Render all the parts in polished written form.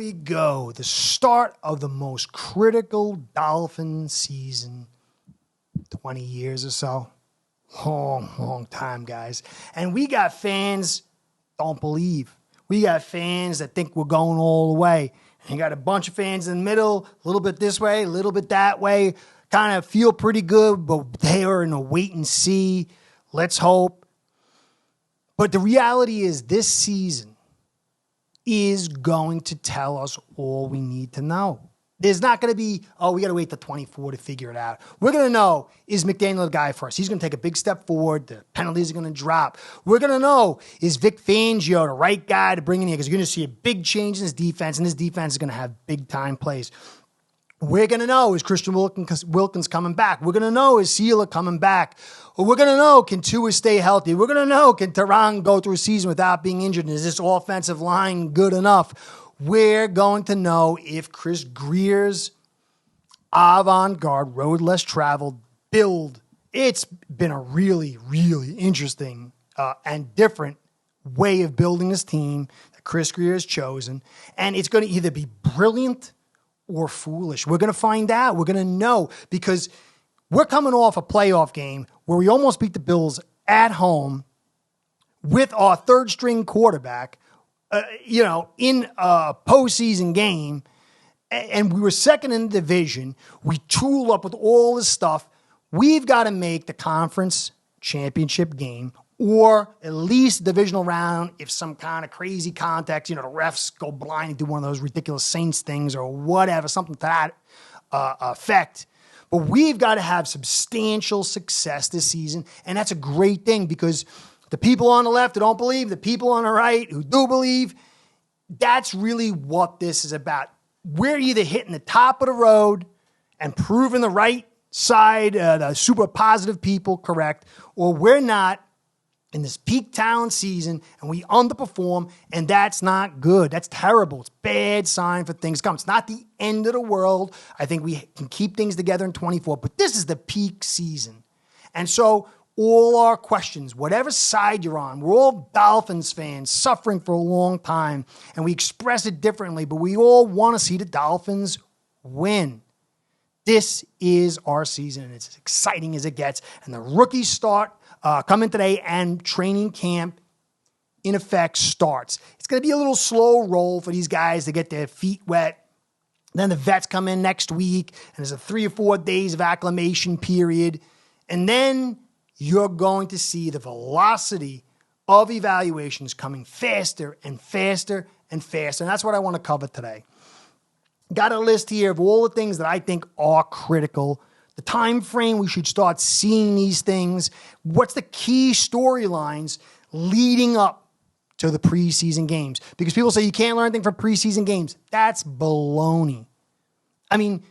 we go. The start of the most critical Dolphin season, 20 years or so. Long time, guys. And we got fans don't believe. We got fans that think we're going all the way. And you got a bunch of fans in the middle, a little bit this way, a little bit that way, kind of feel pretty good, but they are in a wait and see. Let's hope. But the reality is this season is going to tell us all we need to know. There's not going to be, we got to wait till 24 to figure it out. We're going to know, is McDaniel the guy for us? He's going to take a big step forward. The penalties are going to drop. We're going to know, is Vic Fangio the right guy to bring in here? Because you're going to see a big change in his defense, and his defense is going to have big-time plays. We're going to know, is Christian Wilkins coming back? We're going to know, is Sealer coming back? Or we're going to know, can Tua stay healthy? We're going to know, can Tehran go through a season without being injured? And is this offensive line good enough? We're going to know if Chris Grier's avant-garde, road less traveled build, it's been a really, really interesting and different way of building this team that Chris Grier has chosen. And it's going to either be brilliant or foolish. We're going to find out. We're going to know, because we're coming off a playoff game where we almost beat the Bills at home with our third-string quarterback, in a postseason game, and we were second in the division. We tool up with all this stuff. We've got to make the conference championship game, or at least divisional round if some kind of crazy context, the refs go blind and do one of those ridiculous Saints things or whatever, something to that effect. But we've got to have substantial success this season, and that's a great thing, because the people on the left who don't believe, the people on the right who do believe, that's really what this is about. We're either hitting the top of the road and proving the right side, the super positive people correct, or we're not in this peak talent season and we underperform, and that's not good. That's terrible. It's a bad sign for things to come. It's not the end of the world. I think we can keep things together in 24, but this is the peak season. And so all our questions, whatever side you're on, we're all Dolphins fans suffering for a long time, and we express it differently, but we all want to see the Dolphins win. This is our season, and it's as exciting as it gets. And the rookies start coming today, and training camp, in effect, starts. It's going to be a little slow roll for these guys to get their feet wet. Then the vets come in next week, and there's a 3 or 4 days of acclimation period. And then you're going to see the velocity of evaluations coming faster and faster and faster. And that's what I want to cover today. Got a list here of all the things that I think are critical. The time frame we should start seeing these things. What's the key storylines leading up to the preseason games? Because people say you can't learn anything from preseason games. That's baloney. I mean,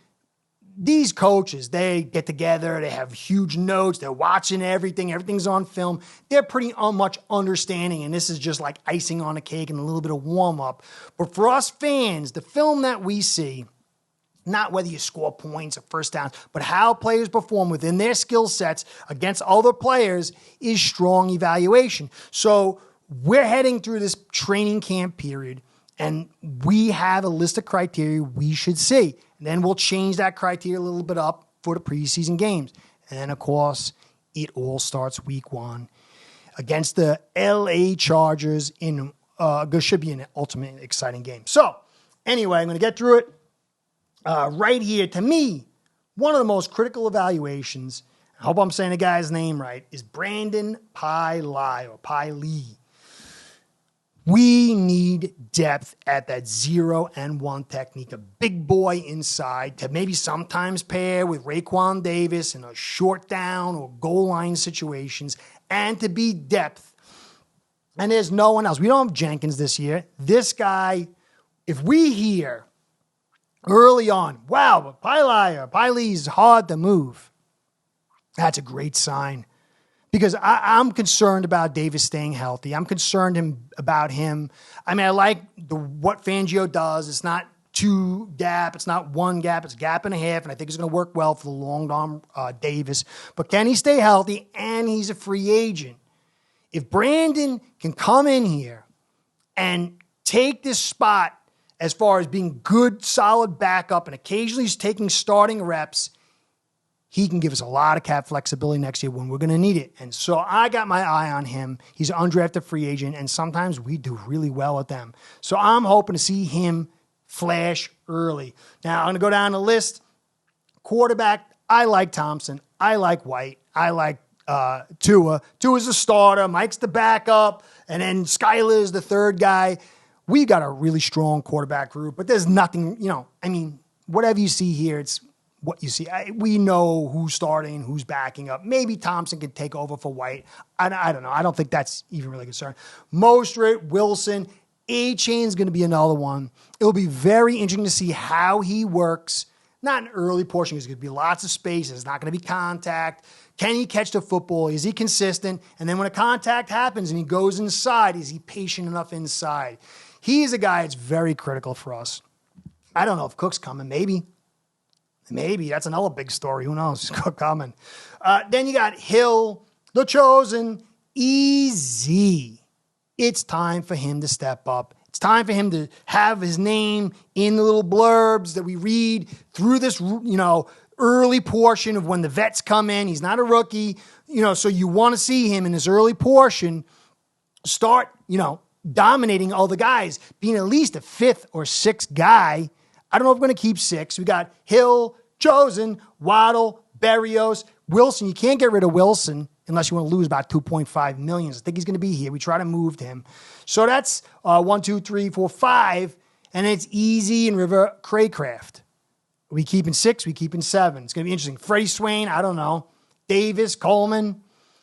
these coaches, they get together, they have huge notes, they're watching everything, everything's on film. They're pretty much understanding, and this is just like icing on a cake and a little bit of warm-up. But for us fans, the film that we see, not whether you score points or first downs, but how players perform within their skill sets against other players is strong evaluation. So we're heading through this training camp period, and we have a list of criteria we should see. And then we'll change that criteria a little bit up for the preseason games. And then, of course, it all starts week 1 against the LA Chargers in should be an ultimate exciting game. So, anyway, I'm going to get through it. Right here, to me, one of the most critical evaluations, I hope I'm saying the guy's name right, is Brandon Piley. We need depth at that 0 and 1 technique, a big boy inside to maybe sometimes pair with Raekwon Davis in a short down or goal line situations, and to be depth. And there's no one else. We don't have Jenkins this year. This guy, if we hear early on, wow, but Piley's hard to move, that's a great sign. Because I'm concerned about Davis staying healthy. I'm concerned about him. I mean, I like what Fangio does. It's not 2 gap. It's not 1 gap. It's a gap and a half, and I think it's going to work well for the long-arm Davis. But can he stay healthy? And he's a free agent. If Brandon can come in here and take this spot as far as being good, solid backup, and occasionally he's taking starting reps, he can give us a lot of cap flexibility next year when we're going to need it. And so I got my eye on him. He's an undrafted free agent, and sometimes we do really well at them. So I'm hoping to see him flash early. Now, I'm going to go down the list. Quarterback, I like Thompson. I like White. I like Tua. Tua's the starter. Mike's the backup. And then Skyler's the third guy. We got a really strong quarterback group, but there's nothing, whatever you see here, it's what you see. We know who's starting, who's backing up. Maybe Thompson can take over for White. I don't know. I don't think that's even really a concern. Mostert, Wilson, A-Chain's going to be another one. It'll be very interesting to see how he works. Not an early portion. There's going to be lots of space. There's not going to be contact. Can he catch the football? Is he consistent? And then when a contact happens and he goes inside, is he patient enough inside? He's a guy that's very critical for us. I don't know if Cook's coming. Maybe. That's another big story. Who knows? Cook coming. Then you got Hill, the chosen, easy. It's time for him to step up. It's time for him to have his name in the little blurbs that we read through this, early portion of when the vets come in. He's not a rookie, so you want to see him in this early portion start, dominating all the guys, being at least a fifth or sixth guy. I don't know if we're going to keep six. We got Hill, Chosen, Waddle, Berrios, Wilson. You can't get rid of Wilson unless you want to lose about $2.5 million. I think he's going to be here. We try to move him. So that's 1, 2, 3, 4, 5. And it's Easy and River Craycraft. We keeping 6, we keeping 7. It's going to be interesting. Freddie Swain, I don't know. Davis, Coleman.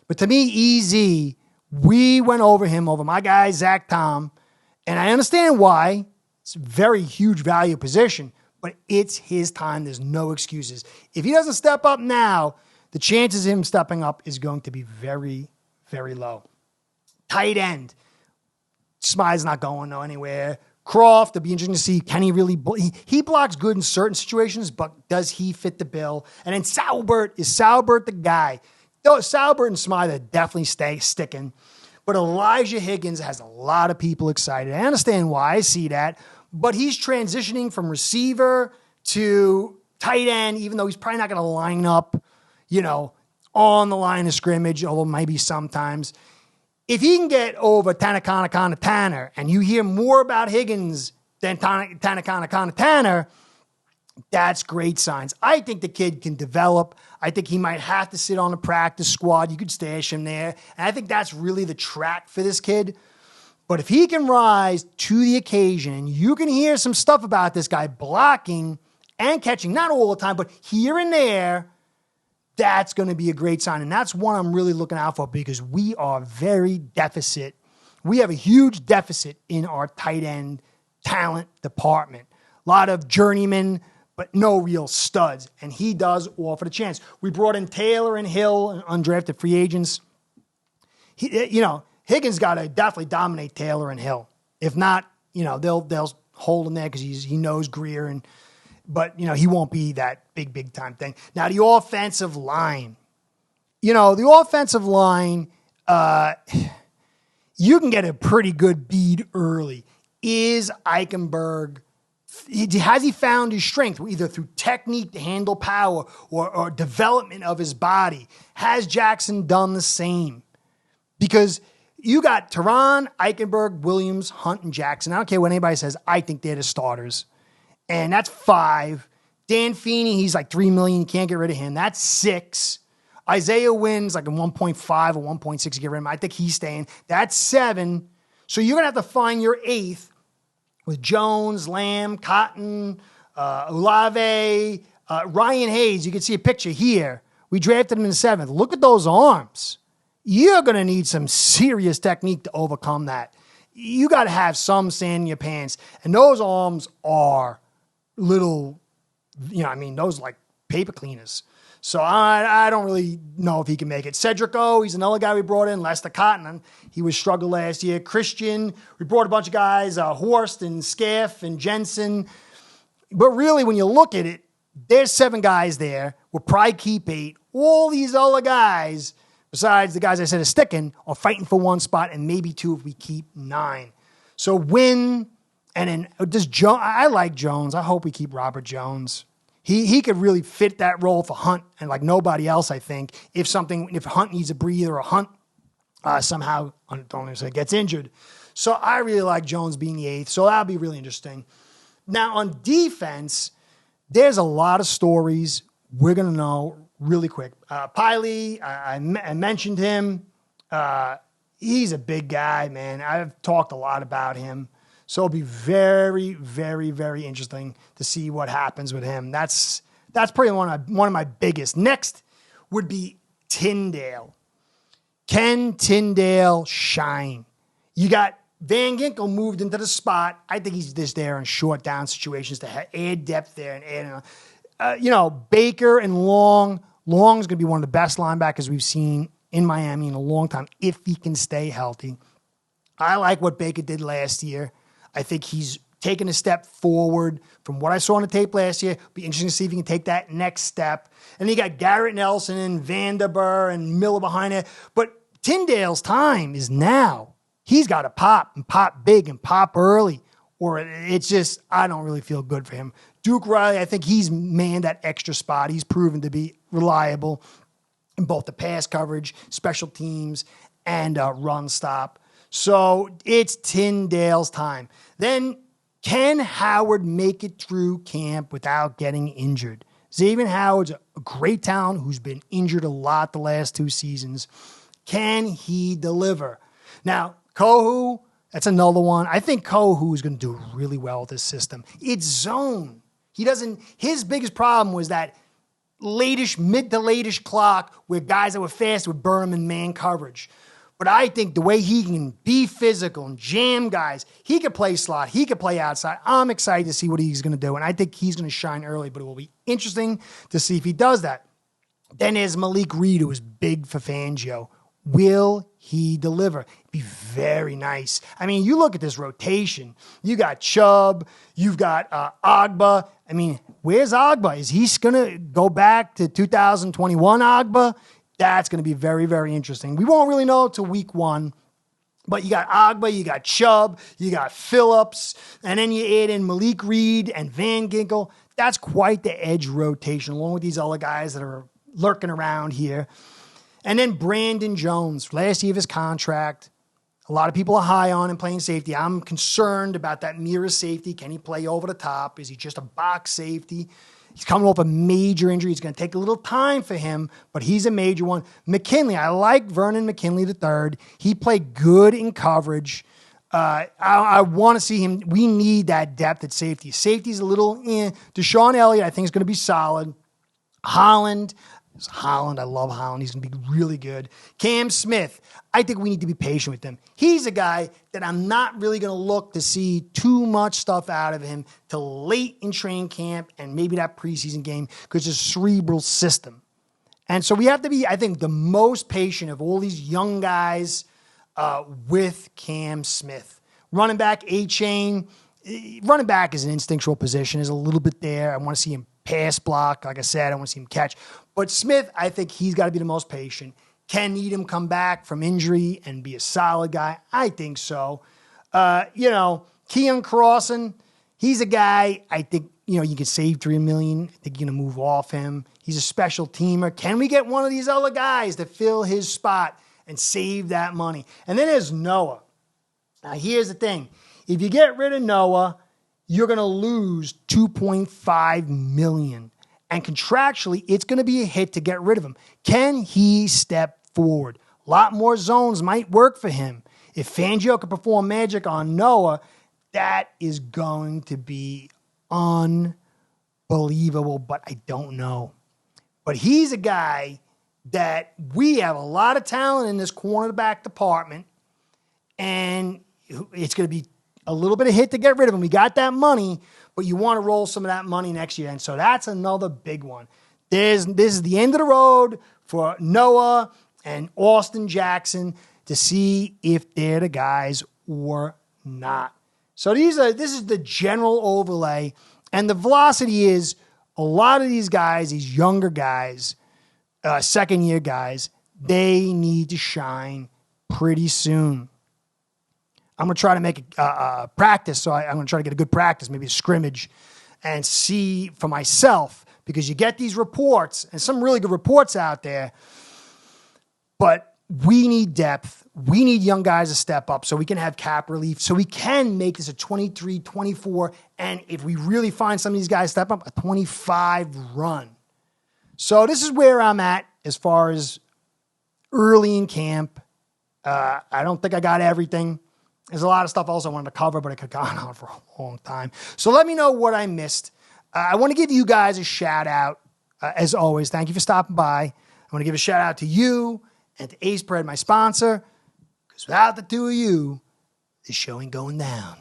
But to me, Easy, we went over him, over my guy, Zach Tom. And I understand why. It's a very huge value position, but it's his time. There's no excuses. If he doesn't step up now, the chances of him stepping up is going to be very, very low. Tight end. Smythe's not going anywhere. Croft, it'll be interesting to see, can he really, he blocks good in certain situations, but does he fit the bill? And then Saubert, is Saubert the guy? Saubert and Smythe are definitely sticking, but Elijah Higgins has a lot of people excited. I understand why, I see that, but he's transitioning from receiver to tight end, even though he's probably not going to line up, on the line of scrimmage, although maybe sometimes. If he can get over Tanner, and you hear more about Higgins than Tanner, that's great signs. I think the kid can develop. I think he might have to sit on the practice squad. You could stash him there. And I think that's really the track for this kid. But if he can rise to the occasion, you can hear some stuff about this guy blocking and catching, not all the time, but here and there, that's going to be a great sign. And that's one I'm really looking out for because we are very deficit. We have a huge deficit in our tight end talent department. A lot of journeymen, but no real studs. And he does offer the chance. We brought in Taylor and Hill, undrafted free agents. Higgins got to definitely dominate Taylor and Hill. If not, they'll hold him there because he knows Greer but he won't be that big time thing. Now the offensive line, you can get a pretty good bead early. Is Eichenberg, has he found his strength either through technique to handle power or development of his body? Has Jackson done the same? Because you got Teron, Eichenberg, Williams, Hunt, and Jackson. I don't care what anybody says. I think they're the starters. And that's 5. Dan Feeney, he's like $3 million. You can't get rid of him. That's 6. Isaiah Wynn's like a 1.5 or 1.6 to get rid of him. I think he's staying. That's 7. So you're going to have to find your 8th with Jones, Lamb, Cotton, Olave, Ryan Hayes. You can see a picture here. We drafted him in the 7th. Look at those arms. You're going to need some serious technique to overcome that. You got to have some sand in your pants. And those arms are little, those like paper cleaners. So I don't really know if he can make it. Cedric O, he's another guy we brought in. Lester Cotton, he was struggled last year. Christian, we brought a bunch of guys, Horst and Scaff and Jensen. But really, when you look at it, there's 7 guys there. We'll probably keep 8. All these other guys, besides the guys I said are sticking, are fighting for 1 spot and maybe 2 if we keep 9. So Wynn, And then does Jones? I like Jones. I hope we keep Robert Jones. He could really fit that role for Hunt and like nobody else. I think if Hunt needs a breather or Hunt somehow don't want to say gets injured. So I really like Jones being the 8th. So that'll be really interesting. Now on defense, there's a lot of stories we're gonna know really quick. Piley, I mentioned him. He's a big guy, man. I've talked a lot about him. So it'll be very, very, very interesting to see what happens with him. That's probably one of my biggest. Next would be Tyndale. Can Tyndale shine? You got Van Ginkel moved into the spot. I think he's just there in short down situations to add depth there and add. Baker and Long. Long's going to be one of the best linebackers we've seen in Miami in a long time if he can stay healthy. I like what Baker did last year. I think he's taken a step forward from what I saw on the tape last year. Be interesting to see if he can take that next step. And you got Garrett Nelson and Vanderburg and Miller behind it. But Tyndale's time is now. He's got to pop and pop big and pop early. Or it's just, I don't really feel good for him. Duke Riley, I think he's manned that extra spot. He's proven to be reliable in both the pass coverage, special teams, and run stop. So it's Tyndale's time. Then can Howard make it through camp without getting injured? Xavier Howard's a great talent who's been injured a lot the last 2 seasons. Can he deliver? Now, Kohu, that's another one. I think Kohu is going to do really well with this system. It's zone. His biggest problem was that mid to latish clock where guys that were fast would burn him in man coverage. But I think the way he can be physical and jam guys, he could play slot, he could play outside. I'm excited to see what he's going to do, and I think he's going to shine early, but it will be interesting to see if he does that. Then there's Malik Reed, who is big for Fangio. Will he deliver? It'd be very nice. I mean, you look at this rotation. You got Chubb. You've got Agba. I mean, where's Agba? Is he going to go back to 2021 Agba? That's going to be very, very interesting. We won't really know till week 1. But you got Agba, you got Chubb, you got Phillips, and then you add in Malik Reed and Van Ginkel. That's quite the edge rotation, along with these other guys that are lurking around here. And then Brandon Jones, last year of his contract. A lot of people are high on him playing safety. I'm concerned about that mirror safety. Can he play over the top? Is he just a box safety? He's coming off a major injury. It's going to take a little time for him, but he's a major one. McKinley, I like Vernon McKinley III. He played good in coverage. I want to see him. We need that depth at safety. Safety's a little Deshaun Elliott, I think, is going to be solid. Holland, I love Holland. He's going to be really good. Cam Smith, I think we need to be patient with him. He's a guy that I'm not really going to look to see too much stuff out of him till late in training camp and maybe that preseason game because it's a cerebral system. And so we have to be, I think, the most patient of all these young guys with Cam Smith. Running back, A-Chain. Running back is an instinctual position. Is a little bit there. I want to see him pass block. Like I said, I want to see him catch. But Smith, I think he's got to be the most patient. Can Needham come back from injury and be a solid guy? I think so. Keon Crossan, he's a guy I think, you can save $3 million. I think you're going to move off him. He's a special teamer. Can we get one of these other guys to fill his spot and save that money? And then there's Noah. Now, here's the thing. If you get rid of Noah, you're going to lose $2.5 million. And contractually, it's going to be a hit to get rid of him. Can he step forward? A lot more zones might work for him. If Fangio can perform magic on Noah, that is going to be unbelievable, but I don't know. But he's a guy that we have a lot of talent in this cornerback department, and it's going to be a little bit of hit to get rid of him. We got that money, but you want to roll some of that money next year. And so that's another big one. This is the end of the road for Noah and Austin Jackson to see if they're the guys or not. So this is the general overlay. And the velocity is a lot of these guys, these younger guys, second-year guys, they need to shine pretty soon. I'm going to try to make a practice. So I'm going to try to get a good practice, maybe a scrimmage, and see for myself, because you get these reports and some really good reports out there, but we need depth. We need young guys to step up so we can have cap relief, so we can make this a 23, 24, and if we really find some of these guys step up, a 25 run. So this is where I'm at as far as early in camp. I don't think I got everything. There's a lot of stuff else I wanted to cover, but it could have gone on for a long time. So let me know what I missed. I want to give you guys a shout out. As always, thank you for stopping by. I want to give a shout out to you and to Ace Bread, my sponsor, because without the two of you, this show ain't going down.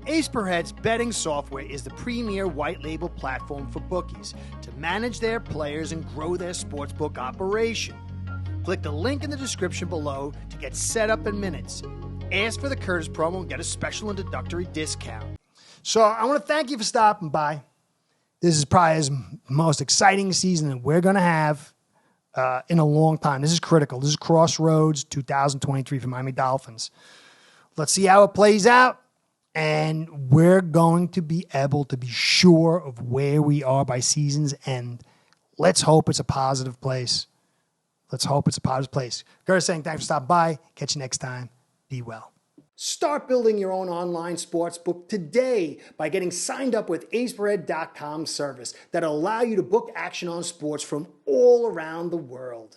Ace Per Head's betting software is the premier white label platform for bookies to manage their players and grow their sportsbook operation. Click the link in the description below to get set up in minutes. Ask for the Curtis promo and get a special introductory discount. So I want to thank you for stopping by. This is probably the most exciting season that we're going to have in a long time. This is critical. This is Crossroads 2023 for Miami Dolphins. Let's see how it plays out. And we're going to be able to be sure of where we are by season's end. Let's hope it's a positive place. Let's hope it's a positive place. Curtis saying thanks for stopping by. Catch you next time. Be well. Start building your own online sportsbook today by getting signed up with aceperhead.com service that'll allow you to book action on sports from all around the world.